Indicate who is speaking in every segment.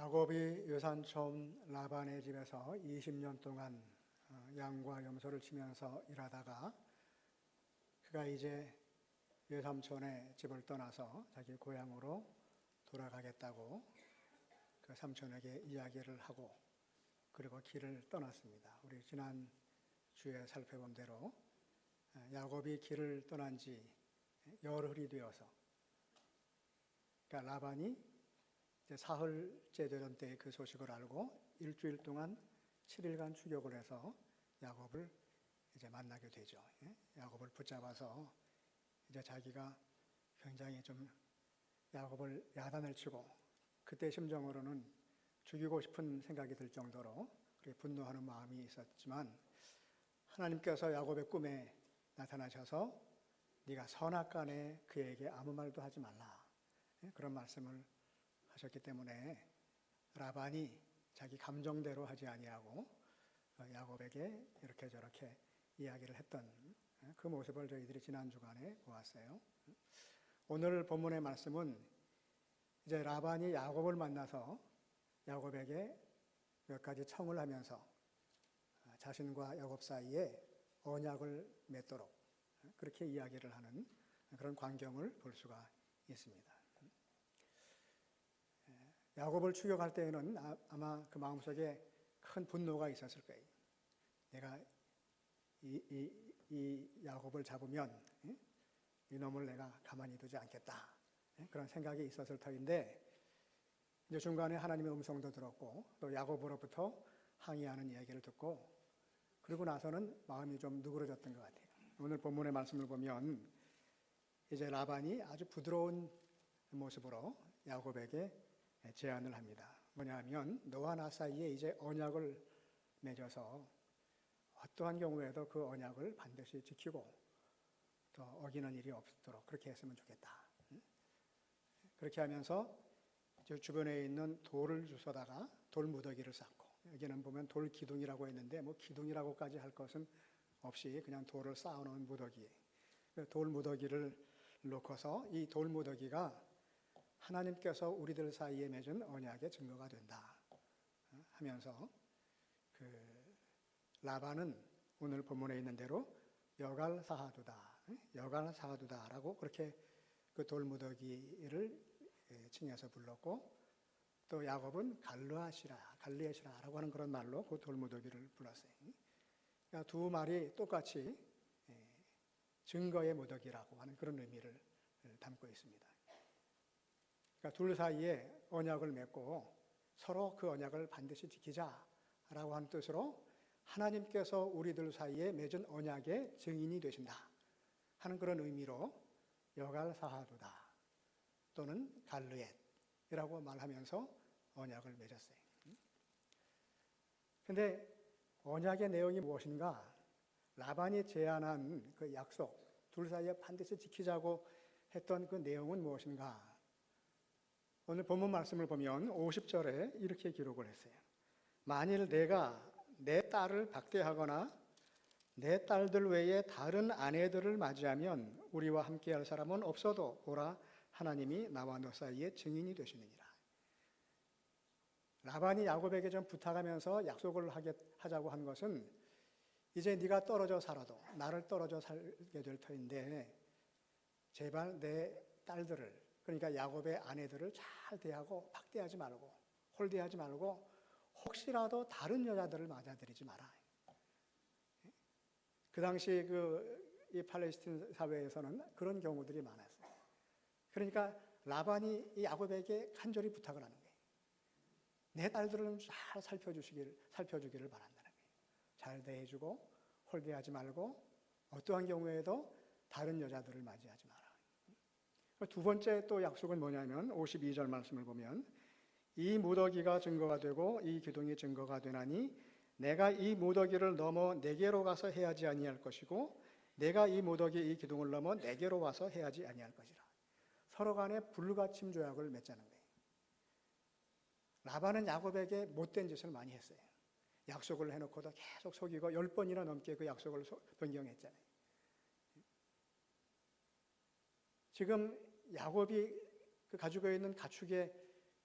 Speaker 1: 야곱이 유산촌 라반의 집에서 20년 동안 양과 염소를 치면서 일하다가 그가 이제 외삼촌의 집을 떠나서 자기 고향으로 돌아가겠다고 그 삼촌에게 이야기를 하고 그리고 길을 떠났습니다. 우리 지난 주에 살펴본 대로 야곱이 길을 떠난 지 열흘이 되어서 그러니까 라반이 사흘째 되던 때 그 소식을 알고 일주일 동안 7일간 추격을 해서 야곱을 이제 만나게 되죠. 야곱을 붙잡아서 이제 자기가 굉장히 좀 야곱을 야단을 치고 그때 심정으로는 죽이고 싶은 생각이 들 정도로 그렇게 분노하는 마음이 있었지만 하나님께서 야곱의 꿈에 나타나셔서 네가 선악간에 그에게 아무 말도 하지 말라 그런 말씀을 하셨기 때문에 라반이 자기 감정대로 하지 아니하고 야곱에게 이렇게 저렇게 이야기를 했던 그 모습을 저희들이 지난 주간에 보았어요. 오늘 본문의 말씀은 이제 라반이 야곱을 만나서 야곱에게 몇 가지 청을 하면서 자신과 야곱 사이에 언약을 맺도록 그렇게 이야기를 하는 그런 광경을 볼 수가 있습니다. 야곱을 추격할 때에는 아마 그 마음속에 큰 분노가 있었을 거예요. 내가 이 야곱을 잡으면 이놈을 내가 가만히 두지 않겠다. 그런 생각이 있었을 터인데 이제 중간에 하나님의 음성도 들었고 또 야곱으로부터 항의하는 이야기를 듣고 그리고 나서는 마음이 좀 누그러졌던 것 같아요. 오늘 본문의 말씀을 보면 이제 라반이 아주 부드러운 모습으로 야곱에게 제안을 합니다. 뭐냐면 너와 나 사이에 이제 언약을 맺어서 어떠한 경우에도 그 언약을 반드시 지키고 또 어기는 일이 없도록 그렇게 했으면 좋겠다. 그렇게 하면서 주변에 있는 돌을 주워다가 돌무더기를 쌓고 여기는 보면 돌기둥이라고 했는데 뭐 기둥이라고까지 할 것은 없이 그냥 돌을 쌓아놓은 무더기 돌무더기를 놓고서 이 돌무더기가 하나님께서 우리들 사이에 맺은 언약의 증거가 된다 하면서 그 라반은 오늘 본문에 있는 대로 여갈사하두다라고 그렇게 그 돌무더기를 칭해서 불렀고 또 야곱은 갈르앗이라라고 하는 그런 말로 그 돌무더기를 불렀어요. 그러니까 두 말이 똑같이 증거의 무더기라고 하는 그런 의미를 담고 있습니다. 그러니까 둘 사이에 언약을 맺고 서로 그 언약을 반드시 지키자라고 하는 뜻으로 하나님께서 우리들 사이에 맺은 언약의 증인이 되신다 하는 그런 의미로 여갈사하두다 또는 갈르엣이라고 말하면서 언약을 맺었어요. 그런데 언약의 내용이 무엇인가? 라반이 제안한 그 약속, 둘 사이에 반드시 지키자고 했던 그 내용은 무엇인가? 오늘 본문 말씀을 보면 50절에 이렇게 기록을 했어요. 만일 내가 내 딸을 박대하거나 내 딸들 외에 다른 아내들을 맞이하면 우리와 함께할 사람은 없어도 보라 하나님이 나와 너 사이에 증인이 되시느니라. 라반이 야곱에게 좀 부탁하면서 약속을 하자고 한 것은 이제 네가 떨어져 살아도 나를 떨어져 살게 될 터인데 제발 내 딸들을 그러니까 야곱의 아내들을 잘 대하고 박대하지 말고 홀대하지 말고 혹시라도 다른 여자들을 맞아들이지 마라. 그 당시 이 팔레스틴 사회에서는 그런 경우들이 많았어요. 그러니까 라반이 이 야곱에게 간절히 부탁을 하는 거예요. 내 딸들을 잘 살펴주기를 바란다는 거예요. 잘 대해주고 홀대하지 말고 어떠한 경우에도 다른 여자들을 맞이하지 마라. 두 번째 또 약속은 뭐냐면 52절 말씀을 보면 이 무더기가 증거가 되고 이 기둥이 증거가 되나니 내가 이 무더기를 넘어 내게로 가서 해야지 아니할 것이고 내가 이 무더기 이 기둥을 넘어 내게로 와서 해야지 아니할 것이라. 서로 간에 불가침 조약을 맺자는 거예요. 라반은 야곱에게 못된 짓을 많이 했어요. 약속을 해놓고도 계속 속이고 10번이나 넘게 그 약속을 변경했잖아요. 지금 야곱이 가지고 있는 가축의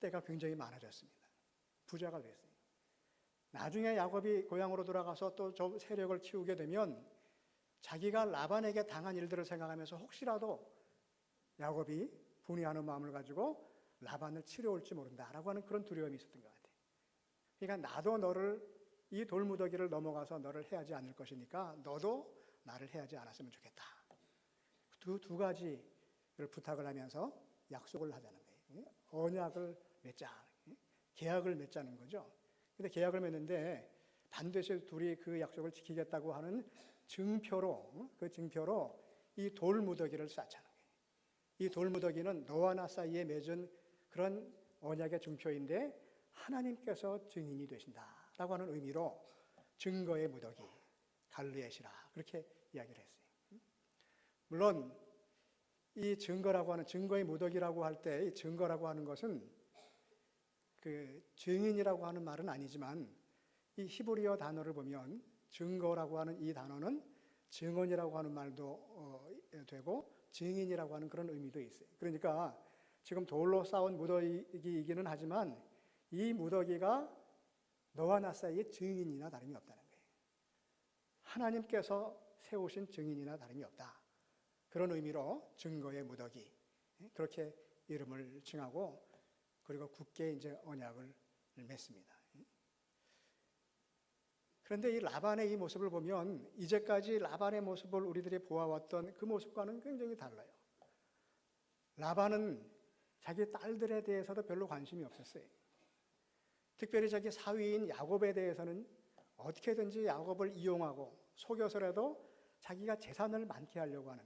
Speaker 1: 때가 굉장히 많아졌습니다. 부자가 됐어요. 나중에 야곱이 고향으로 돌아가서 또 저 세력을 키우게 되면 자기가 라반에게 당한 일들을 생각하면서 혹시라도 야곱이 분해하는 마음을 가지고 라반을 치려올지 모른다라고 하는 그런 두려움이 있었던 것 같아요. 그러니까 나도 너를 이 돌무더기를 넘어가서 너를 해하지 않을 것이니까 너도 나를 해하지 않았으면 좋겠다. 두 가지를 부탁을 하면서 약속을 하자는 거예요. 언약을 맺자. 계약을 맺자는 거죠. 근데 계약을 맺는데 반드시 둘이 그 약속을 지키겠다고 하는 증표로, 그 증표로 이 돌무더기를 쌓자는 거예요. 이 돌무더기는 너와 나 사이에 맺은 그런 언약의 증표인데 하나님께서 증인이 되신다라고 하는 의미로 증거의 무더기, 갈르엣이라 그렇게 이야기를 했어요. 물론 이 증거라고 하는, 증거의 무더기라고 할 때 이 증거라고 하는 것은 그 증인이라고 하는 말은 아니지만 이 히브리어 단어를 보면 증거라고 하는 이 단어는 증언이라고 하는 말도 되고 증인이라고 하는 그런 의미도 있어요. 그러니까 지금 돌로 쌓은 무더기이기는 하지만 이 무더기가 너와 나 사이의 증인이나 다름이 없다는 거예요. 하나님께서 세우신 증인이나 다름이 없다. 그런 의미로 증거의 무더기, 그렇게 이름을 칭하고 그리고 굳게 이제 언약을 맺습니다. 그런데 이 라반의 이 모습을 보면 이제까지 라반의 모습을 우리들이 보아왔던 그 모습과는 굉장히 달라요. 라반은 자기 딸들에 대해서도 별로 관심이 없었어요. 특별히 자기 사위인 야곱에 대해서는 어떻게든지 야곱을 이용하고 속여서라도 자기가 재산을 많게 하려고 하는,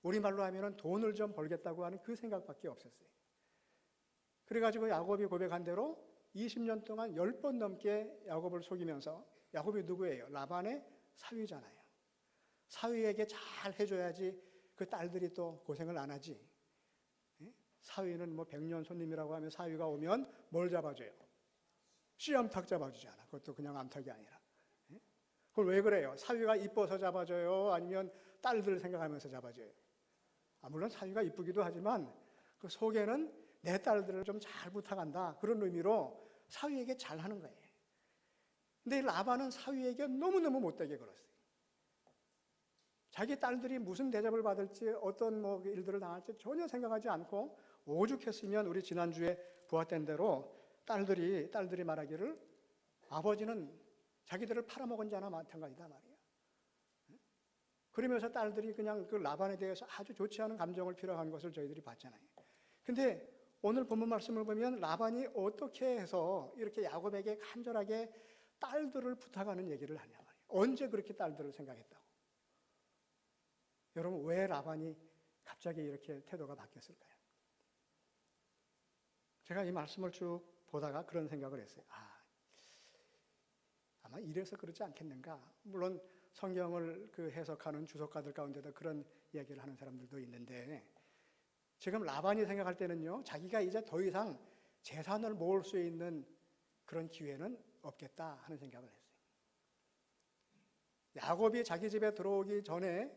Speaker 1: 우리말로 하면은 돈을 좀 벌겠다고 하는 그 생각밖에 없었어요. 그래가지고 야곱이 고백한 대로 20년 동안 10번 넘게 야곱을 속이면서, 야곱이 누구예요? 라반의 사위잖아요. 사위에게 잘 해줘야지 그 딸들이 또 고생을 안 하지. 사위는 뭐 100년 손님이라고 하면 사위가 오면 뭘 잡아줘요? 씨암탉 잡아주잖아. 그것도 그냥 암탉이 아니라. 그걸 왜 그래요? 사위가 이뻐서 잡아줘요? 아니면 딸들 생각하면서 잡아줘요? 물론 사위가 이쁘기도 하지만 그 속에는 내 딸들을 좀 잘 부탁한다. 그런 의미로 사위에게 잘하는 거예요. 근데 라반은 사위에게 너무너무 못되게 굴었어요. 자기 딸들이 무슨 대접을 받을지, 어떤 뭐 일들을 당할지 전혀 생각하지 않고 오죽했으면 우리 지난주에 보았던 대로 딸들이 말하기를 아버지는 자기들을 팔아먹은 자나 마찬가지다 말이에요. 그러면서 딸들이 그냥 그 라반에 대해서 아주 좋지 않은 감정을 표현한 것을 저희들이 봤잖아요. 근데 오늘 본문 말씀을 보면 라반이 어떻게 해서 이렇게 야곱에게 간절하게 딸들을 부탁하는 얘기를 하냐 말이에요. 언제 그렇게 딸들을 생각했다고? 여러분, 왜 라반이 갑자기 이렇게 태도가 바뀌었을까요? 제가 이 말씀을 쭉 보다가 그런 생각을 했어요. 아마 이래서 그렇지 않겠는가? 물론 성경을 그 해석하는 주석가들 가운데도 그런 이야기를 하는 사람들도 있는데, 지금 라반이 생각할 때는요, 자기가 이제 더 이상 재산을 모을 수 있는 그런 기회는 없겠다 하는 생각을 했어요. 야곱이 자기 집에 들어오기 전에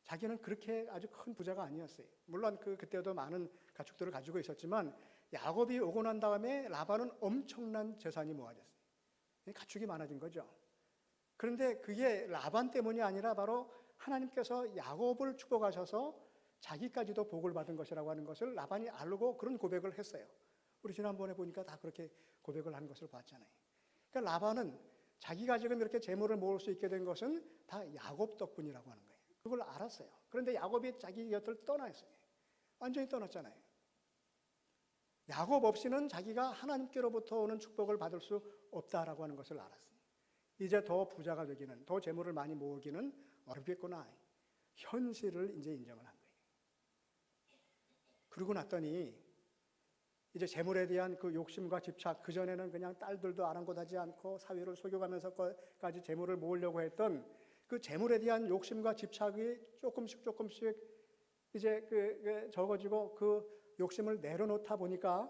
Speaker 1: 자기는 그렇게 아주 큰 부자가 아니었어요. 물론 그때도 많은 가축들을 가지고 있었지만 야곱이 오고 난 다음에 라반은 엄청난 재산이 모아졌어요. 가축이 많아진 거죠. 그런데 그게 라반 때문이 아니라 바로 하나님께서 야곱을 축복하셔서 자기까지도 복을 받은 것이라고 하는 것을 라반이 알고 그런 고백을 했어요. 우리 지난번에 보니까 다 그렇게 고백을 한 것을 봤잖아요. 그러니까 라반은 자기가 지금 이렇게 재물을 모을 수 있게 된 것은 다 야곱 덕분이라고 하는 거예요. 그걸 알았어요. 그런데 야곱이 자기 곁을 떠났어요. 완전히 떠났잖아요. 야곱 없이는 자기가 하나님께로부터 오는 축복을 받을 수 없다라고 하는 것을 알았어요. 이제 더 부자가 되기는, 더 재물을 많이 모으기는 어렵겠구나. 현실을 이제 인정을 한 거예요. 그러고 났더니 이제 재물에 대한 그 욕심과 집착, 그전에는 그냥 딸들도 아랑곳하지 않고 사위를 속여가면서까지 재물을 모으려고 했던 그 재물에 대한 욕심과 집착이 조금씩 이제 적어지고 그 욕심을 내려놓다 보니까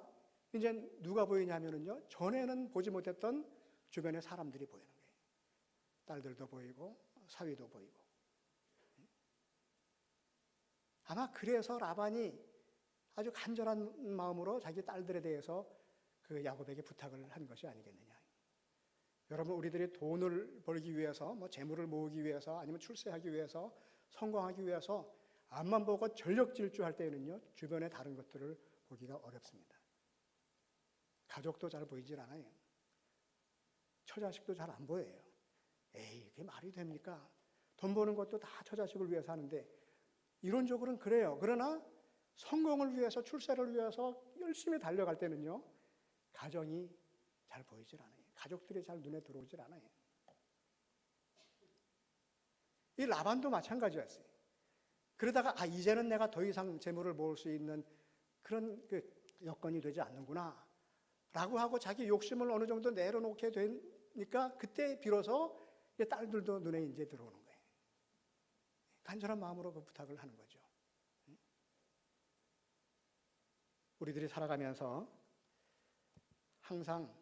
Speaker 1: 이제 누가 보이냐면은요, 전에는 보지 못했던 주변의 사람들이 보이는 거예요. 딸들도 보이고 사위도 보이고. 아마 그래서 라반이 아주 간절한 마음으로 자기 딸들에 대해서 그 야곱에게 부탁을 한 것이 아니겠느냐. 여러분, 우리들이 돈을 벌기 위해서, 뭐 재물을 모으기 위해서, 아니면 출세하기 위해서, 성공하기 위해서 앞만 보고 전력 질주할 때에는요, 주변의 다른 것들을 보기가 어렵습니다. 가족도 잘 보이질 않아요. 처자식도 잘 안 보여요. 에이, 그게 말이 됩니까? 돈 버는 것도 다 처자식을 위해서 하는데, 이론적으로는 그래요. 그러나 성공을 위해서, 출세를 위해서 열심히 달려갈 때는요, 가정이 잘 보이질 않아요. 가족들이 잘 눈에 들어오질 않아요. 이 라반도 마찬가지였어요. 그러다가 이제는 내가 더 이상 재물을 모을 수 있는 그런 여건이 되지 않는구나 라고 하고 자기 욕심을 어느 정도 내려놓게 되니까 그때 비로소 딸들도 눈에 이제 들어오는 거예요. 간절한 마음으로 그 부탁을 하는 거죠. 우리들이 살아가면서 항상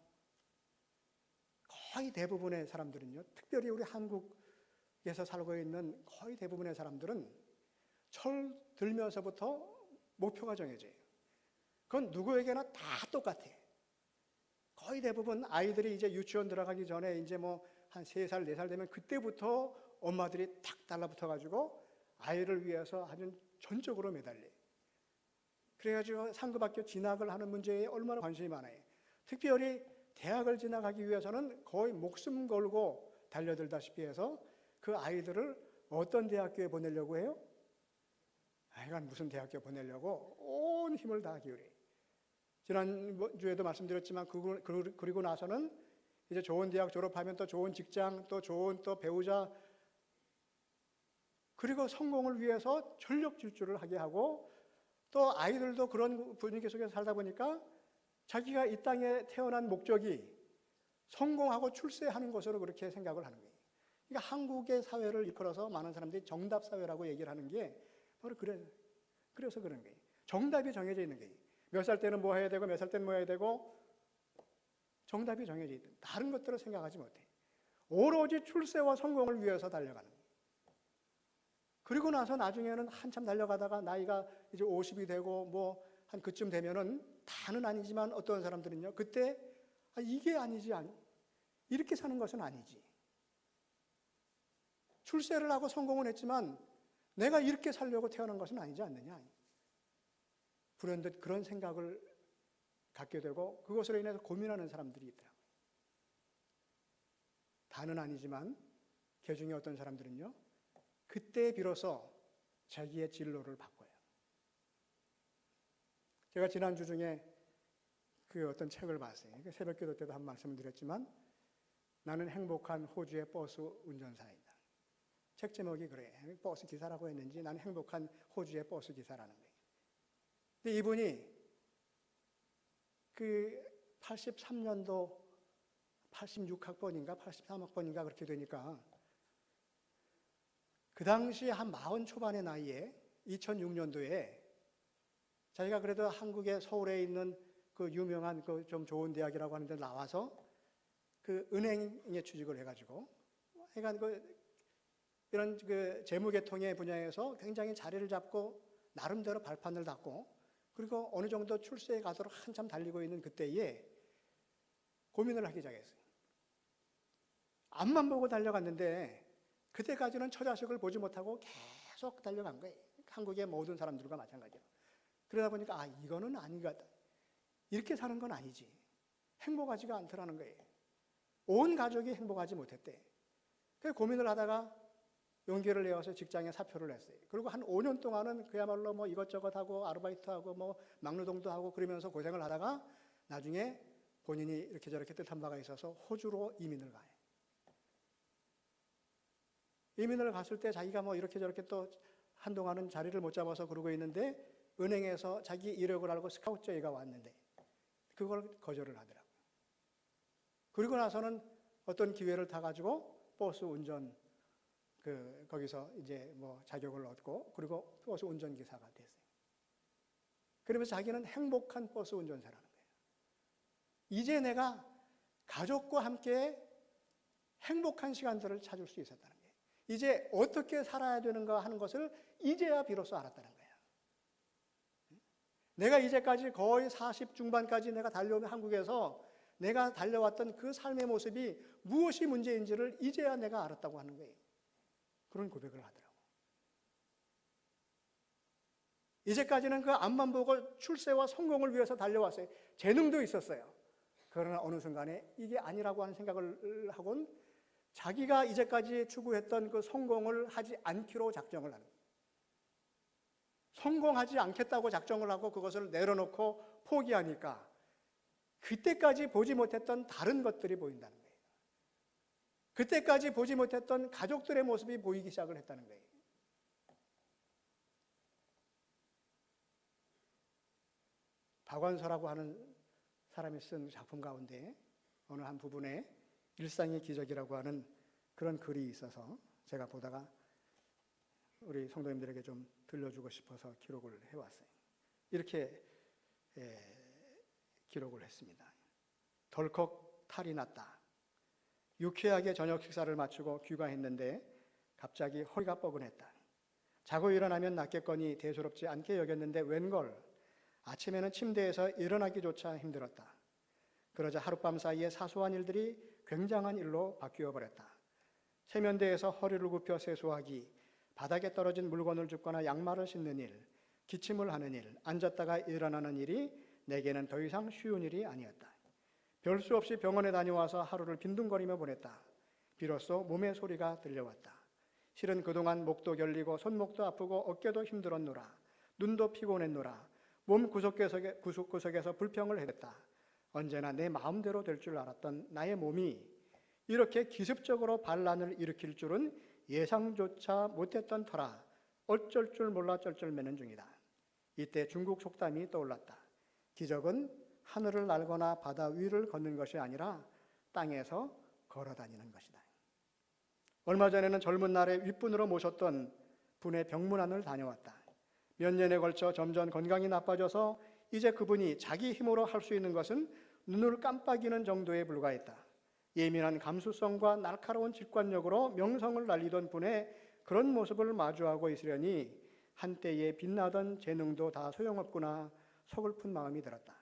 Speaker 1: 거의 대부분의 사람들은요, 특별히 우리 한국에서 살고 있는 거의 대부분의 사람들은 철 들면서부터 목표가 정해져요. 그건 누구에게나 다 똑같아. 거의 대부분 아이들이 이제 유치원 들어가기 전에 이제 뭐 한 3살, 4살 되면 그때부터 엄마들이 탁 달라붙어가지고 아이를 위해서 아주 전적으로 매달려요. 그래가지고 상급학교 진학을 하는 문제에 얼마나 관심이 많아요. 특별히 대학을 진학하기 위해서는 거의 목숨 걸고 달려들다시피 해서 그 아이들을 어떤 대학교에 보내려고 해요? 하여간 무슨 대학교 보내려고 온 힘을 다 기울여요. 지난주에도 말씀드렸지만 그리고 나서는 이제 좋은 대학 졸업하면 또 좋은 직장, 또 좋은 또 배우자, 그리고 성공을 위해서 전력 질주를 하게 하고, 또 아이들도 그런 분위기 속에서 살다 보니까 자기가 이 땅에 태어난 목적이 성공하고 출세하는 것으로 그렇게 생각을 하는 거예요. 그러니까 한국의 사회를 이끌어서 많은 사람들이 정답 사회라고 얘기를 하는 게 바로 그래서 그런 거예요. 정답이 정해져 있는 거예요. 몇 살 때는 뭐 해야 되고 몇 살 때는 뭐 해야 되고 정답이 정해져 있다. 다른 것들을 생각하지 못해. 오로지 출세와 성공을 위해서 달려가는 거예요. 그리고 나서 나중에는 한참 달려가다가 나이가 이제 50이 되고 뭐 한 그쯤 되면은 다는 아니지만 어떤 사람들은요, 그때 이게 아니지, 이렇게 사는 것은 아니지. 출세를 하고 성공을 했지만 내가 이렇게 살려고 태어난 것은 아니지 않느냐. 불현듯 그런 생각을 갖게 되고 그것으로 인해서 고민하는 사람들이 있더라고요. 다는 아니지만 그 중에 어떤 사람들은요, 그때 비로소 자기의 진로를 바꿔요. 제가 지난주 중에 그 어떤 책을 봤어요. 새벽기도 때도 한 말씀을 드렸지만, 나는 행복한 호주의 버스 운전사이다. 책 제목이 그래요. 버스 기사라고 했는지 나는 행복한 호주의 버스 기사라는 거예요. 근데 이분이 그 83년도 86학번인가 83학번인가 그렇게 되니까 그 당시 한 40 초반의 나이에 2006년도에 자기가 그래도 한국의 서울에 있는 그 유명한 그 좀 좋은 대학이라고 하는데 나와서 그 은행에 취직을 해가지고 그러니까 이런 그 재무계통의 분야에서 굉장히 자리를 잡고 나름대로 발판을 닦고 그리고 어느 정도 출세에 가도록 한참 달리고 있는 그때에 고민을 하기 시작했어요. 앞만 보고 달려갔는데 그때까지는 처자식을 보지 못하고 계속 달려간 거예요. 한국의 모든 사람들과 마찬가지로. 그러다 보니까 이거는 아닌 것 같다. 이렇게 사는 건 아니지. 행복하지가 않더라는 거예요. 온 가족이 행복하지 못했대. 그래서 고민을 하다가 용기를 내어서 직장에 사표를 냈어요. 그리고 한 5년 동안은 그야말로 뭐 이것저것 하고 아르바이트하고 뭐 막노동도 하고 그러면서 고생을 하다가 나중에 본인이 이렇게 저렇게 뜻한 바가 있어서 호주로 이민을 가요. 이민을 갔을 때 자기가 뭐 이렇게 저렇게 또 한동안은 자리를 못 잡아서 그러고 있는데 은행에서 자기 이력을 알고 스카우트 제의가 왔는데 그걸 거절을 하더라고요. 그리고 나서는 어떤 기회를 타가지고 버스 운전 거기서 이제 뭐 자격을 얻고 그리고 버스 운전기사가 됐어요. 그러면서 자기는 행복한 버스 운전사라는 거예요. 이제 내가 가족과 함께 행복한 시간들을 찾을 수 있었다는 거예요. 이제 어떻게 살아야 되는가 하는 것을 이제야 비로소 알았다는 거예요. 내가 이제까지 거의 40 중반까지 내가 달려오면 한국에서 내가 달려왔던 그 삶의 모습이 무엇이 문제인지를 이제야 내가 알았다고 하는 거예요. 그런 고백을 하더라고요. 이제까지는 그 앞만 보고 출세와 성공을 위해서 달려왔어요. 재능도 있었어요. 그러나 어느 순간에 이게 아니라고 하는 생각을 하곤 자기가 이제까지 추구했던 그 성공을 하지 않기로 작정을 하는 거예요. 성공하지 않겠다고 작정을 하고 그것을 내려놓고 포기하니까 그때까지 보지 못했던 다른 것들이 보인다는 거예요. 그때까지 보지 못했던 가족들의 모습이 보이기 시작을 했다는 거예요. 박완서라고 하는 사람이 쓴 작품 가운데 어느 한 부분에 일상의 기적이라고 하는 그런 글이 있어서 제가 보다가 우리 성도님들에게 좀 들려주고 싶어서 기록을 해왔어요. 이렇게 기록을 했습니다. 덜컥 탈이 났다. 유쾌하게 저녁 식사를 마치고 귀가했는데 갑자기 허리가 뻐근했다. 자고 일어나면 낫겠거니 대수롭지 않게 여겼는데 웬걸 아침에는 침대에서 일어나기조차 힘들었다. 그러자 하룻밤 사이에 사소한 일들이 굉장한 일로 바뀌어 버렸다. 세면대에서 허리를 굽혀 세수하기, 바닥에 떨어진 물건을 줍거나 양말을 씻는 일, 기침을 하는 일, 앉았다가 일어나는 일이 내게는 더 이상 쉬운 일이 아니었다. 별 수 없이 병원에 다녀와서 하루를 빈둥거리며 보냈다. 비로소 몸의 소리가 들려왔다. 실은 그동안 목도 결리고 손목도 아프고 어깨도 힘들었노라. 눈도 피곤했노라. 몸 구석구석에서 불평을 했다. 언제나 내 마음대로 될 줄 알았던 나의 몸이 이렇게 기습적으로 반란을 일으킬 줄은 예상조차 못했던 터라 어쩔 줄 몰라 쩔쩔매는 중이다. 이때 중국 속담이 떠올랐다. 기적은 하늘을 날거나 바다 위를 걷는 것이 아니라 땅에서 걸어다니는 것이다. 얼마 전에는 젊은 날에 윗분으로 모셨던 분의 병문안을 다녀왔다. 몇 년에 걸쳐 점점 건강이 나빠져서 이제 그분이 자기 힘으로 할 수 있는 것은 눈을 깜빡이는 정도에 불과했다. 예민한 감수성과 날카로운 직관력으로 명성을 날리던 분의 그런 모습을 마주하고 있으려니 한때에 빛나던 재능도 다 소용없구나 서글픈 마음이 들었다.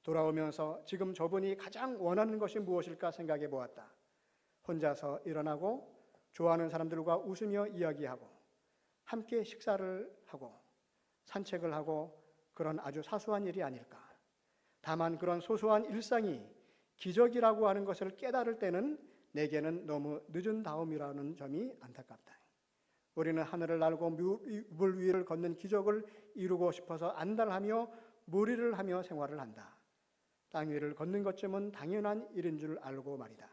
Speaker 1: 돌아오면서 지금 저분이 가장 원하는 것이 무엇일까 생각해 보았다. 혼자서 일어나고 좋아하는 사람들과 웃으며 이야기하고 함께 식사를 하고 산책을 하고 그런 아주 사소한 일이 아닐까. 다만 그런 소소한 일상이 기적이라고 하는 것을 깨달을 때는 내게는 너무 늦은 다음이라는 점이 안타깝다. 우리는 하늘을 날고 물 위를 걷는 기적을 이루고 싶어서 안달하며 무리를 하며 생활을 한다. 땅 위를 걷는 것쯤은 당연한 일인 줄 알고 말이다.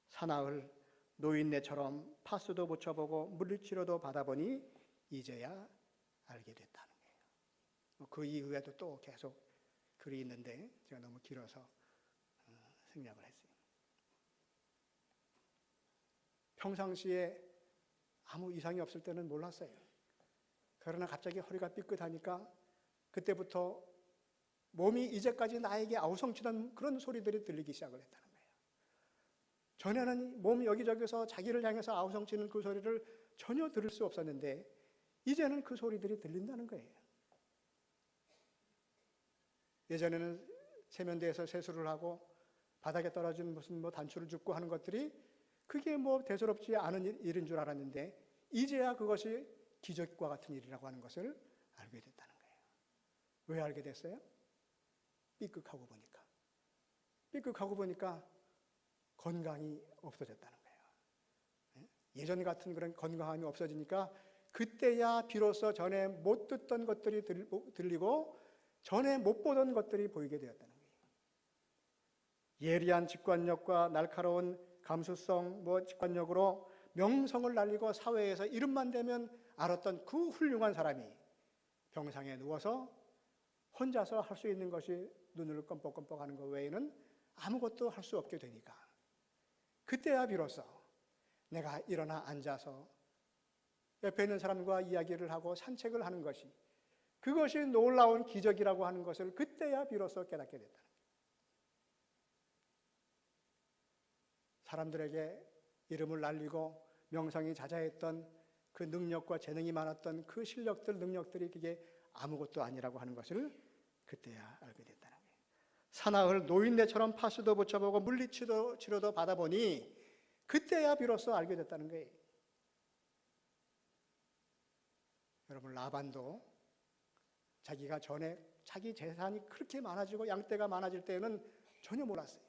Speaker 1: 사나흘 노인네처럼 파스도 붙여보고 물리치료도 받아보니 이제야 알게 됐다는 거예요. 그 이후에도 또 계속 글이 있는데 제가 너무 길어서 생략을 했어요. 평상시에 아무 이상이 없을 때는 몰랐어요. 그러나 갑자기 허리가 삐끗하니까 그때부터 몸이 이제까지 나에게 아우성치던 그런 소리들이 들리기 시작을 했다는 거예요. 전에는 몸 여기저기서 자기를 향해서 아우성치는 그 소리를 전혀 들을 수 없었는데 이제는 그 소리들이 들린다는 거예요. 예전에는 세면대에서 세수를 하고 바닥에 떨어진 무슨 단추를 줍고 하는 것들이 그게 대수롭지 않은 일인 줄 알았는데 이제야 그것이 기적과 같은 일이라고 하는 것을 알게 됐다는 거예요. 왜 알게 됐어요? 삐끗하고 보니까 건강이 없어졌다는 거예요. 예전 같은 그런 건강함이 없어지니까 그때야 비로소 전에 못 듣던 것들이 들리고 전에 못 보던 것들이 보이게 되었다는 거예요. 예리한 직관력과 날카로운 감수성, 직관력으로 명성을 날리고 사회에서 이름만 대면 알았던 그 훌륭한 사람이 병상에 누워서 혼자서 할 수 있는 것이 눈을 껌뻑껌뻑 하는 것 외에는 아무것도 할 수 없게 되니까 그때야 비로소 내가 일어나 앉아서 옆에 있는 사람과 이야기를 하고 산책을 하는 것이 그것이 놀라운 기적이라고 하는 것을 그때야 비로소 깨닫게 됐다. 사람들에게 이름을 날리고 명성이 자자했던 그 능력과 재능이 많았던 그 실력들, 능력들이 그게 아무것도 아니라고 하는 것을 그때야 알게 됐다는 거예요. 사나흘 노인네처럼 파스도 붙여보고 물리치료도 받아보니 그때야 비로소 알게 됐다는 거예요. 여러분, 라반도 자기가 전에 자기 재산이 그렇게 많아지고 양떼가 많아질 때는 전혀 몰랐어요.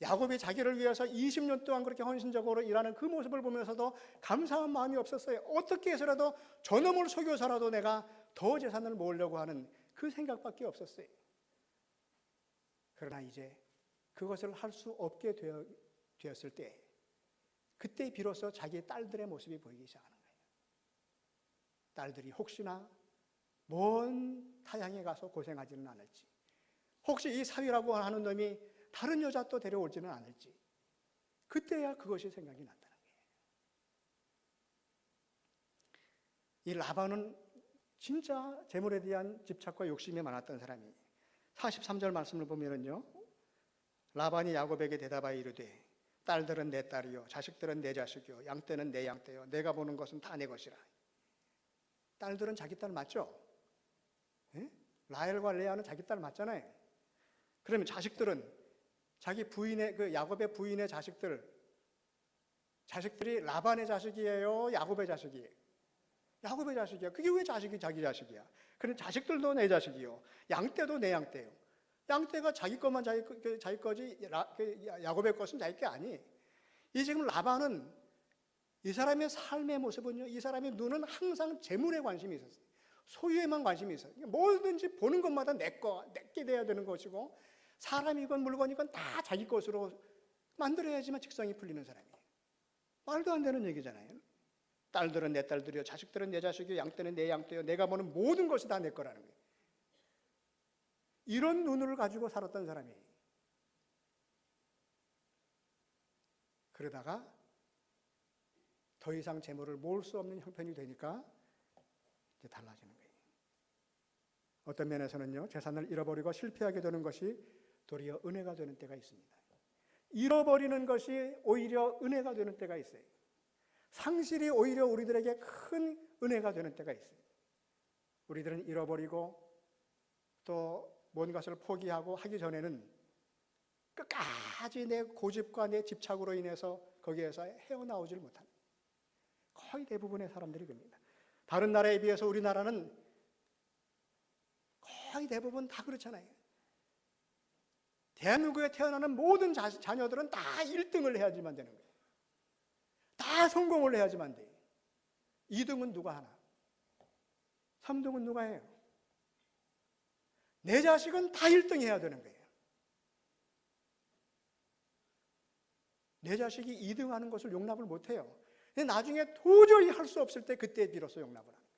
Speaker 1: 야곱이 자기를 위해서 20년 동안 그렇게 헌신적으로 일하는 그 모습을 보면서도 감사한 마음이 없었어요. 어떻게 해서라도 저놈을 속여서라도 내가 더 재산을 모으려고 하는 그 생각밖에 없었어요. 그러나 이제 그것을 할 수 없게 되었을 때, 그때 비로소 자기 딸들의 모습이 보이기 시작하는 거예요. 딸들이 혹시나 먼 타향에 가서 고생하지는 않을지, 혹시 이 사위라고 하는 놈이 다른 여자 또 데려올지는 않을지, 그때야 그것이 생각이 났다는 거예요. 이 라반은 진짜 재물에 대한 집착과 욕심이 많았던 사람이, 43절 말씀을 보면은요, 라반이 야곱에게 대답하여 이르되 딸들은 내 딸이요 자식들은 내 자식이요 양떼는 내 양떼요 내가 보는 것은 다 내 것이라. 딸들은 자기 딸 맞죠? 예? 라헬과 레아는 자기 딸 맞잖아요. 그러면 자식들은 자기 부인의 그 야곱의 부인의 자식들이 라반의 자식이에요, 야곱의 자식이에요? 야곱의 자식이야. 그게 왜 자식이 자기 자식이야? 그럼 자식들도 내 자식이요 양떼도 내 양떼요. 양떼가 자기 것만 자기 거지 야곱의 것은 자기 게 아니. 이 지금 라반은 이 사람의 삶의 모습은요, 이 사람의 눈은 항상 재물에 관심이 있었어요. 소유에만 관심이 있어요. 뭐든지 보는 것마다 내게 돼야 되는 것이고, 사람이건 물건이건 다 자기 것으로 만들어야지만 직성이 풀리는 사람이에요. 말도 안 되는 얘기잖아요. 딸들은 내 딸들이요 자식들은 내 자식이요 양떼는 내 양떼요 내가 보는 모든 것이 다 내 거라는 거예요. 이런 눈을 가지고 살았던 사람이에요. 그러다가 더 이상 재물을 모을 수 없는 형편이 되니까 이제 달라지는 거예요. 어떤 면에서는요, 재산을 잃어버리고 실패하게 되는 것이 도리어 은혜가 되는 때가 있습니다. 잃어버리는 것이 오히려 은혜가 되는 때가 있어요. 상실이 오히려 우리들에게 큰 은혜가 되는 때가 있어요. 우리들은 잃어버리고 또 뭔가를 포기하고 하기 전에는 끝까지 내 고집과 내 집착으로 인해서 거기에서 헤어나오질 못합니다. 거의 대부분의 사람들이 그럽니다. 다른 나라에 비해서 우리나라는 거의 대부분 다 그렇잖아요. 대한민국에 태어나는 모든 자녀들은 다 1등을 해야지만 되는 거예요. 다 성공을 해야지만 돼요. 2등은 누가 하나? 3등은 누가 해요? 내 자식은 다 1등 해야 되는 거예요. 내 자식이 2등 하는 것을 용납을 못 해요. 나중에 도저히 할 수 없을 때 그때 비로소 용납을 하는 거예요.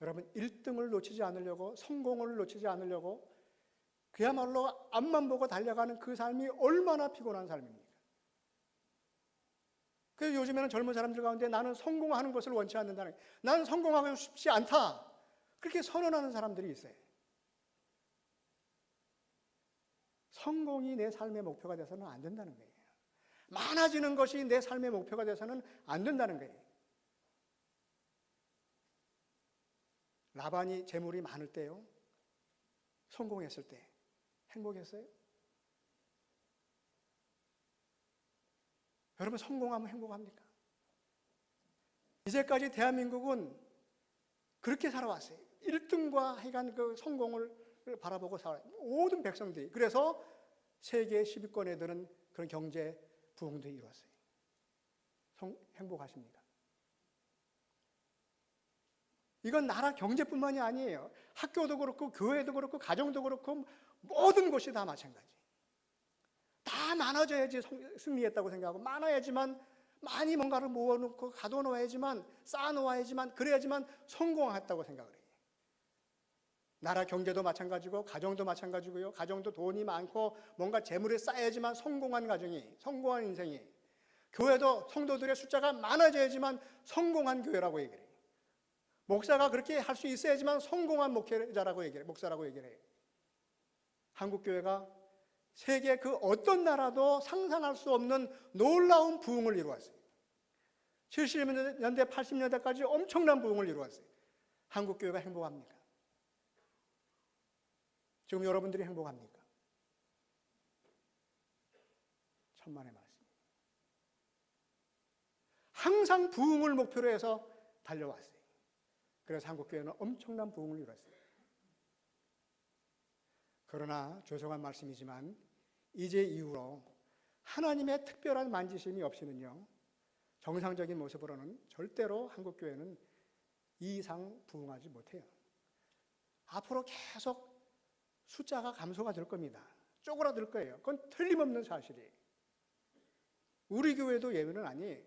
Speaker 1: 여러분, 1등을 놓치지 않으려고, 성공을 놓치지 않으려고 그야말로 앞만 보고 달려가는 그 삶이 얼마나 피곤한 삶입니까? 그래서 요즘에는 젊은 사람들 가운데 나는 성공하는 것을 원치 않는다는, 나는 성공하고 싶지 않다, 그렇게 선언하는 사람들이 있어요. 성공이 내 삶의 목표가 돼서는 안 된다는 거예요. 많아지는 것이 내 삶의 목표가 돼서는 안 된다는 거예요. 라반이 재물이 많을 때요, 성공했을 때 행복했어요? 여러분, 성공하면 행복합니까? 이제까지 대한민국은 그렇게 살아왔어요. 1등과 하여간 그 성공을 바라보고 살아요. 모든 백성들이. 그래서 세계 10위권에 드는 그런 경제 부흥도 이루었어요. 행복하십니까? 이건 나라 경제뿐만이 아니에요. 학교도 그렇고 교회도 그렇고 가정도 그렇고 모든 것이 다 마찬가지. 다 많아져야지 승리했다고 생각하고, 많아야지만 많이 뭔가를 모아놓고 가둬놓아야지만, 쌓아놓아야지만, 그래야지만 성공했다고 생각을 해요. 나라 경제도 마찬가지고 가정도 마찬가지고요. 가정도 돈이 많고 뭔가 재물이 쌓여야지만 성공한 가정이, 성공한 인생이. 교회도 성도들의 숫자가 많아져야지만 성공한 교회라고 얘기를 해요. 목사가 그렇게 할 수 있어야지만 성공한 목회자라고 얘기를 해요. 목사라고 얘기를 해요. 한국교회가 세계 그 어떤 나라도 상상할 수 없는 놀라운 부흥을 이루었어요. 70년대, 80년대까지 엄청난 부흥을 이루었어요. 한국교회가 행복합니까? 지금 여러분들이 행복합니까? 천만의 말씀. 항상 부흥을 목표로 해서 달려왔어요. 그래서 한국교회는 엄청난 부흥을 이뤘어요. 그러나 죄송한 말씀이지만 이제 이후로 하나님의 특별한 만지심이 없이는요, 정상적인 모습으로는 절대로 한국교회는 이 이상 부흥하지 못해요. 앞으로 계속 숫자가 감소가 될 겁니다. 쪼그라들 거예요. 그건 틀림없는 사실이에요. 우리 교회도 예외는 아니에요.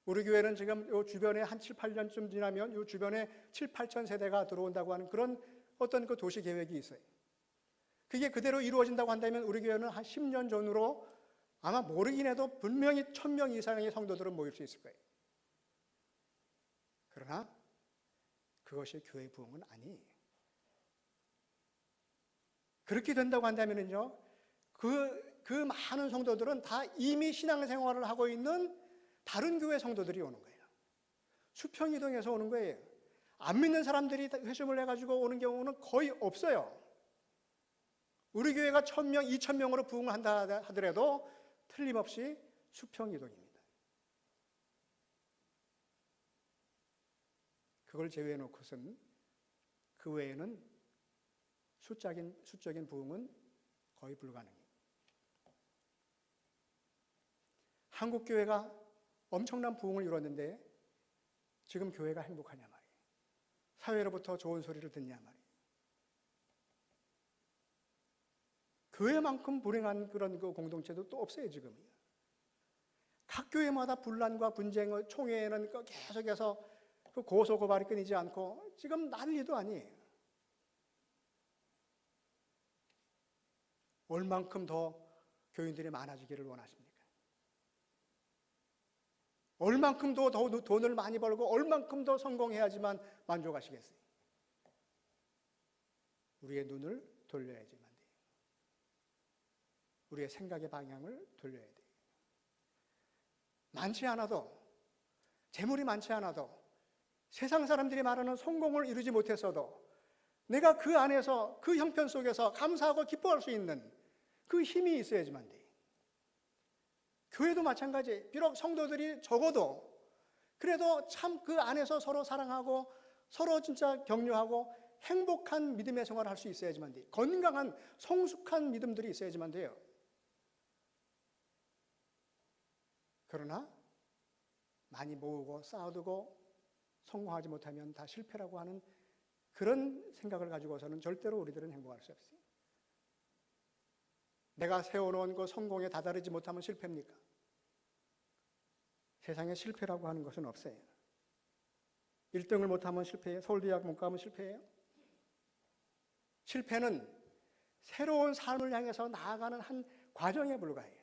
Speaker 1: 우리 교회는 지금 요 주변에 한 7, 8년쯤 지나면 요 주변에 7, 8천 세대가 들어온다고 하는 그런 어떤 그 도시 계획이 있어요. 그게 그대로 이루어진다고 한다면 우리 교회는 한 10년 전으로 아마 모르긴 해도 분명히 1000명 이상의 성도들은 모일 수 있을 거예요. 그러나 그것이 교회 부흥은 아니에요. 그렇게 된다고 한다면요, 그 많은 성도들은 다 이미 신앙생활을 하고 있는 다른 교회 성도들이 오는 거예요. 수평이동에서 오는 거예요. 안 믿는 사람들이 회심을 해가지고 오는 경우는 거의 없어요. 우리 교회가 1000명, 2000명으로 부흥을 한다 하더라도 틀림없이 수평이동입니다. 그걸 제외해 놓고선 그 외에는 수적인 부흥은 거의 불가능해요. 한국 교회가 엄청난 부흥을 이뤘는데 지금 교회가 행복하냐 말이에요. 사회로부터 좋은 소리를 듣냐 말이에요. 교회만큼 불행한 그런 그 공동체도 또 없어요, 지금. 각 교회마다 분란과 분쟁, 총회는 계속해서 그 고소 고발이 끊이지 않고 지금 난리도 아니에요. 얼만큼 더 교인들이 많아지기를 원하십니까? 얼만큼 더 돈을 많이 벌고 얼만큼 더 성공해야지만 만족하시겠어요? 우리의 눈을 돌려야지만 돼요. 우리의 생각의 방향을 돌려야 돼요. 많지 않아도, 재물이 많지 않아도, 세상 사람들이 말하는 성공을 이루지 못했어도 내가 그 안에서, 그 형편 속에서 감사하고 기뻐할 수 있는 그 힘이 있어야지만 돼요. 교회도 마찬가지. 비록 성도들이 적어도 그래도 참 그 안에서 서로 사랑하고 서로 진짜 격려하고 행복한 믿음의 생활을 할 수 있어야지만 돼요. 건강한 성숙한 믿음들이 있어야지만 돼요. 그러나 많이 모으고 쌓아두고 성공하지 못하면 다 실패라고 하는 그런 생각을 가지고서는 절대로 우리들은 행복할 수 없어요. 내가 세워놓은 그 성공에 다다르지 못하면 실패입니까? 세상에 실패라고 하는 것은 없어요. 1등을 못하면 실패해요? 서울대학 못 가면 실패해요? 실패는 새로운 삶을 향해서 나아가는 한 과정에 불과해요.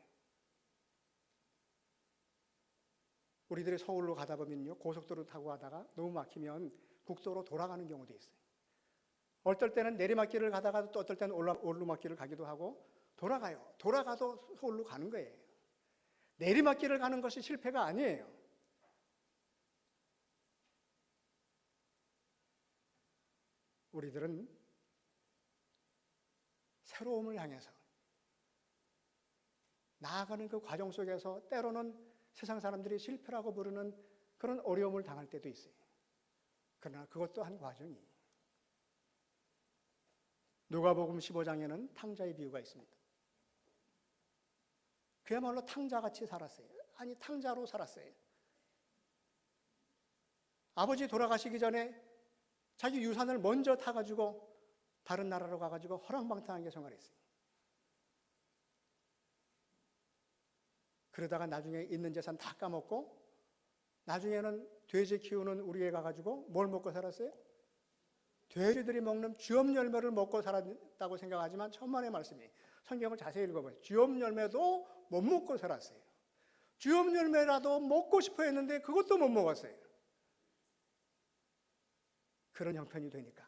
Speaker 1: 우리들이 서울로 가다 보면요, 고속도로 타고 가다가 너무 막히면 국도로 돌아가는 경우도 있어요. 어떨 때는 내리막길을 가다가 또 어떨 때는 오르막길을 가기도 하고 돌아가요. 돌아가도 서울로 가는 거예요. 내리막길을 가는 것이 실패가 아니에요. 우리들은 새로움을 향해서 나아가는 그 과정 속에서 때로는 세상 사람들이 실패라고 부르는 그런 어려움을 당할 때도 있어요. 그러나 그것도 한 과정이에요. 누가복음 15장에는 탕자의 비유가 있습니다. 그야말로 탕자같이 살았어요. 아니, 탕자로 살았어요. 아버지 돌아가시기 전에 자기 유산을 먼저 타가지고 다른 나라로 가가지고 허랑방탕하게 생활했어요. 그러다가 나중에 있는 재산 다 까먹고 나중에는 돼지 키우는 우리에 가가지고 뭘 먹고 살았어요? 돼지들이 먹는 쥐엄 열매를 먹고 살았다고 생각하지만 천만의 말씀이 성경을 자세히 읽어보세요. 쥐엄 열매도 못 먹고 살았어요. 쥐엄 열매라도 먹고 싶어 했는데 그것도 못 먹었어요. 그런 형편이 되니까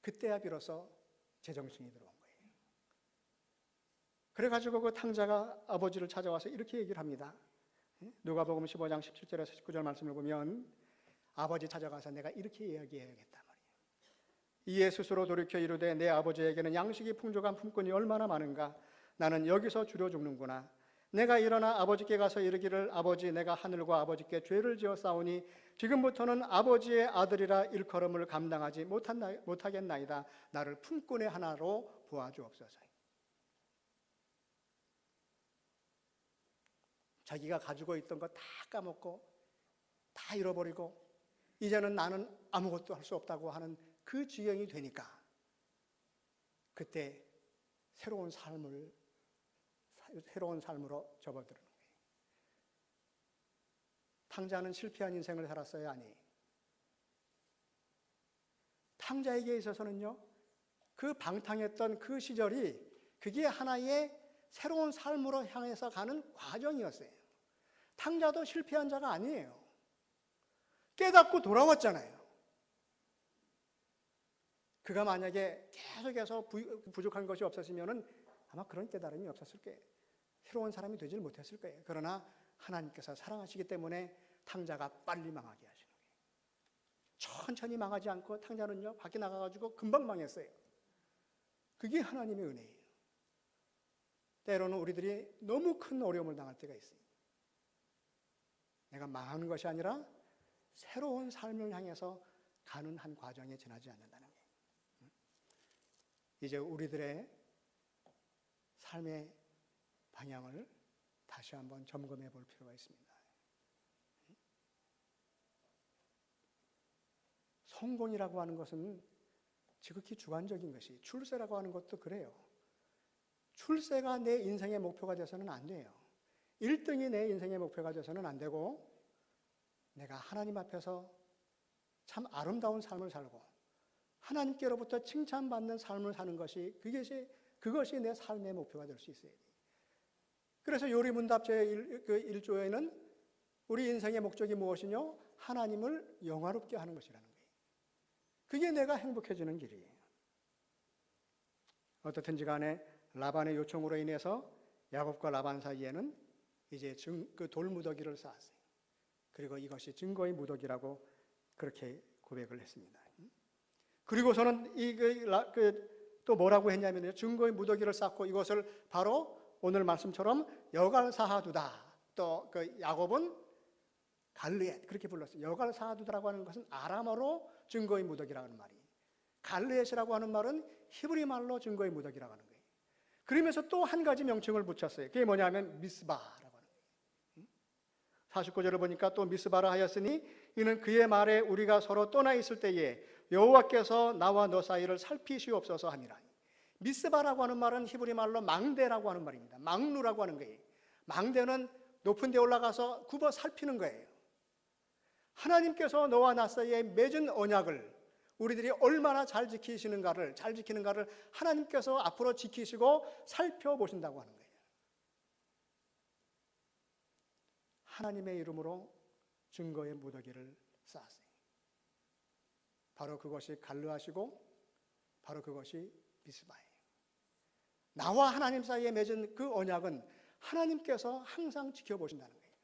Speaker 1: 그때야 비로소 제정신이 들어온 거예요. 그래가지고 그 탕자가 아버지를 찾아와서 이렇게 얘기를 합니다. 누가복음 15장 17절에서 19절 말씀을 보면 아버지 찾아가서 내가 이렇게 이야기해야겠다 말이에요. 이에 스스로 돌이켜 이르되 내 아버지에게는 양식이 풍족한 품꾼이 얼마나 많은가. 나는 여기서 줄여 죽는구나. 내가 일어나 아버지께 가서 이르기를 아버지 내가 하늘과 아버지께 죄를 지어 싸우니 지금부터는 아버지의 아들이라 일컬음을 감당하지 못하겠나이다. 나를 품꾼의 하나로 보아주옵소서. 자기가 가지고 있던 거 다 까먹고 다 잃어버리고 이제는 나는 아무것도 할 수 없다고 하는 그 지경이 되니까 그때 새로운 삶으로 접어드는 거예요. 탕자는 실패한 인생을 살았어요? 아니. 탕자에게 있어서는요, 그 방탕했던 그 시절이 그게 하나의 새로운 삶으로 향해서 가는 과정이었어요. 탕자도 실패한 자가 아니에요. 깨닫고 돌아왔잖아요. 그가 만약에 계속해서 부족한 것이 없었으면 아마 그런 깨달음이 없었을 거예요. 새로운 사람이 되질 못했을 거예요. 그러나 하나님께서 사랑하시기 때문에 탕자가 빨리 망하게 하시는 거예요. 천천히 망하지 않고 탕자는요 밖에 나가가지고 금방 망했어요. 그게 하나님의 은혜예요. 때로는 우리들이 너무 큰 어려움을 당할 때가 있어요. 내가 망하는 것이 아니라 새로운 삶을 향해서 가는 한 과정에 지나지 않는다는 거예요. 이제 우리들의 삶의 방향을 다시 한번 점검해 볼 필요가 있습니다. 성공이라고 하는 것은 지극히 주관적인 것이, 출세라고 하는 것도 그래요. 출세가 내 인생의 목표가 돼서는 안 돼요. 1등이 내 인생의 목표가 돼서는 안 되고 내가 하나님 앞에서 참 아름다운 삶을 살고 하나님께로부터 칭찬받는 삶을 사는 것이 그것이 내 삶의 목표가 될 수 있어야 돼요. 그래서 요리문답 제1조에는 우리 인생의 목적이 무엇이뇨? 하나님을 영화롭게 하는 것이라는 거예요. 그게 내가 행복해지는 길이에요. 어떻든지 간에 라반의 요청으로 인해서 야곱과 라반 사이에는 이제 그 돌무더기를 쌓았어요. 그리고 이것이 증거의 무더기라고 그렇게 고백을 했습니다. 그리고서는 또 뭐라고 했냐면요, 증거의 무더기를 쌓고 이것을 바로 오늘 말씀처럼 여갈사하두다. 또 그 야곱은 갈르엣 그렇게 불렀어요. 여갈사하두다라고 하는 것은 아람어로 증거의 무더기라고 하는 말이에요. 갈르엣이라고 하는 말은 히브리 말로 증거의 무더기라고 하는 거예요. 그러면서 또 한 가지 명칭을 붙였어요. 그게 뭐냐면 미스바라고 하는 거예요. 49절을 보니까 또 미스바라 하였으니 이는 그의 말에 우리가 서로 떠나 있을 때에 여호와께서 나와 너 사이를 살피시옵소서 하니라. 미스바라고 하는 말은 히브리 말로 망대라고 하는 말입니다. 망루라고 하는 거예요. 망대는 높은 데 올라가서 굽어 살피는 거예요. 하나님께서 너와 나 사이에 맺은 언약을 우리들이 얼마나 잘 지키는가를 하나님께서 앞으로 지키시고 살펴보신다고 하는 거예요. 하나님의 이름으로 증거의 무더기를 쌓았어요. 바로 그것이 갈르하시고 바로 그것이 미스바예요. 나와 하나님 사이에 맺은 그 언약은 하나님께서 항상 지켜보신다는 거예요.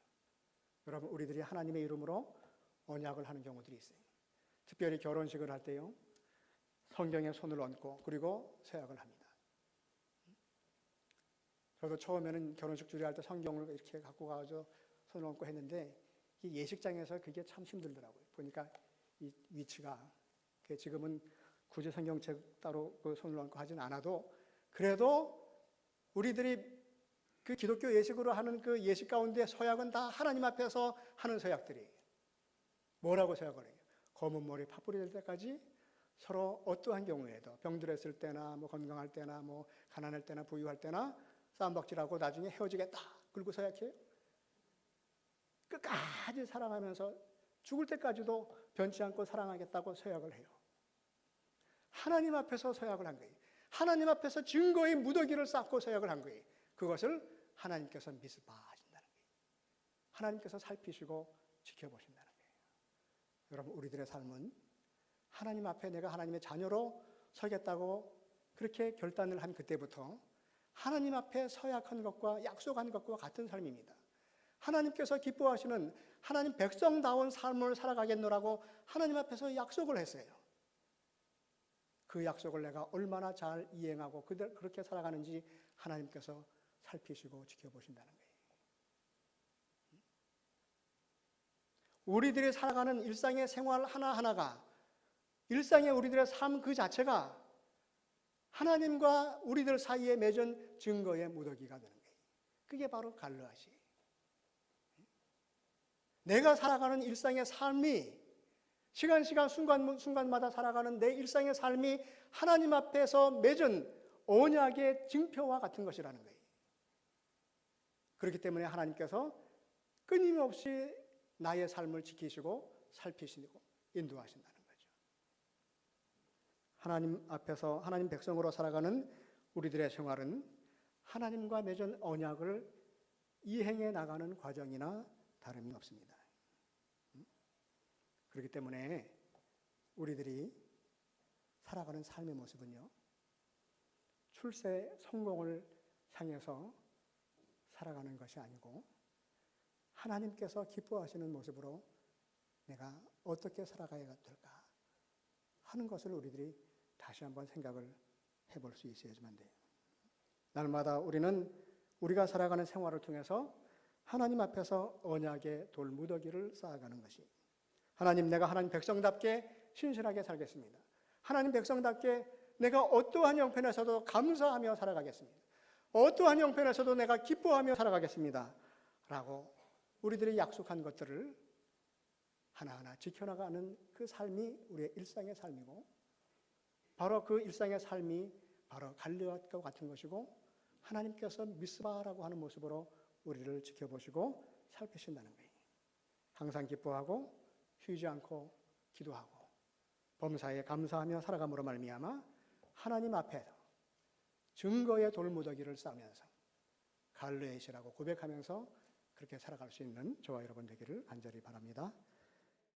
Speaker 1: 여러분, 우리들이 하나님의 이름으로 언약을 하는 경우들이 있어요. 특별히 결혼식을 할 때요, 성경에 손을 얹고 그리고 서약을 합니다. 저도 처음에는 결혼식 주례할 때 성경을 이렇게 갖고 가서 손을 얹고 했는데 이 예식장에서 그게 참 힘들더라고요. 보니까 이 위치가 지금은 굳이 성경책 따로 그 손을 얹고 하진 않아도 그래도 우리들이 그 기독교 예식으로 하는 그 예식 가운데 서약은 다 하나님 앞에서 하는 서약들이에요. 뭐라고 서약을 해요? 검은 머리 파뿌리 될 때까지 서로 어떠한 경우에도 병들었을 때나 뭐 건강할 때나 뭐 가난할 때나 부유할 때나 싸움박질하고 나중에 헤어지겠다 그리고 서약해요. 끝까지 사랑하면서 죽을 때까지도 변치 않고 사랑하겠다고 서약을 해요. 하나님 앞에서 서약을 한 거예요. 하나님 앞에서 증거의 무더기를 쌓고 서약을 한 거예요. 그것을 하나님께서 미스바하신다는 거예요. 하나님께서 살피시고 지켜보신다는 거예요. 여러분, 우리들의 삶은 하나님 앞에 내가 하나님의 자녀로 서겠다고 그렇게 결단을 한 그때부터 하나님 앞에 서약한 것과 약속한 것과 같은 삶입니다. 하나님께서 기뻐하시는 하나님 백성다운 삶을 살아가겠노라고 하나님 앞에서 약속을 했어요. 그 약속을 내가 얼마나 잘 이행하고 그렇게 살아가는지 하나님께서 살피시고 지켜보신다는 거예요. 우리들이 살아가는 일상의 생활 하나하나가, 일상의 우리들의 삶 그 자체가 하나님과 우리들 사이에 맺은 증거의 무더기가 되는 거예요. 그게 바로 갈르앗이에요. 내가 살아가는 일상의 삶이, 시간 순간마다 살아가는 내 일상의 삶이 하나님 앞에서 맺은 언약의 증표와 같은 것이라는 거예요. 그렇기 때문에 하나님께서 끊임없이 나의 삶을 지키시고 살피시고 인도하신다는 거죠. 하나님 앞에서 하나님 백성으로 살아가는 우리들의 생활은 하나님과 맺은 언약을 이행해 나가는 과정이나 다름이 없습니다. 그렇기 때문에 우리들이 살아가는 삶의 모습은요, 출세 성공을 향해서 살아가는 것이 아니고 하나님께서 기뻐하시는 모습으로 내가 어떻게 살아가야 될까 하는 것을 우리들이 다시 한번 생각을 해볼 수 있어야지만 돼요. 날마다 우리는 우리가 살아가는 생활을 통해서 하나님 앞에서 언약의 돌무더기를 쌓아가는 것이, 하나님, 내가 하나님 백성답게 신실하게 살겠습니다. 하나님 백성답게 내가 어떠한 형편에서도 감사하며 살아가겠습니다. 어떠한 형편에서도 내가 기뻐하며 살아가겠습니다. 라고 우리들이 약속한 것들을 하나하나 지켜나가는 그 삶이 우리의 일상의 삶이고, 바로 그 일상의 삶이 바로 갈르앗과 같은 것이고, 하나님께서 미스바라고 하는 모습으로 우리를 지켜보시고 살피신다는 거예요. 항상 기뻐하고 쉬지 않고 기도하고 범사에 감사하며 살아감으로 말미암아 하나님 앞에서 증거의 돌무더기를 쌓으면서 갈르앗이라고 고백하면서 그렇게 살아갈 수 있는 저와 여러분 되기를 간절히 바랍니다.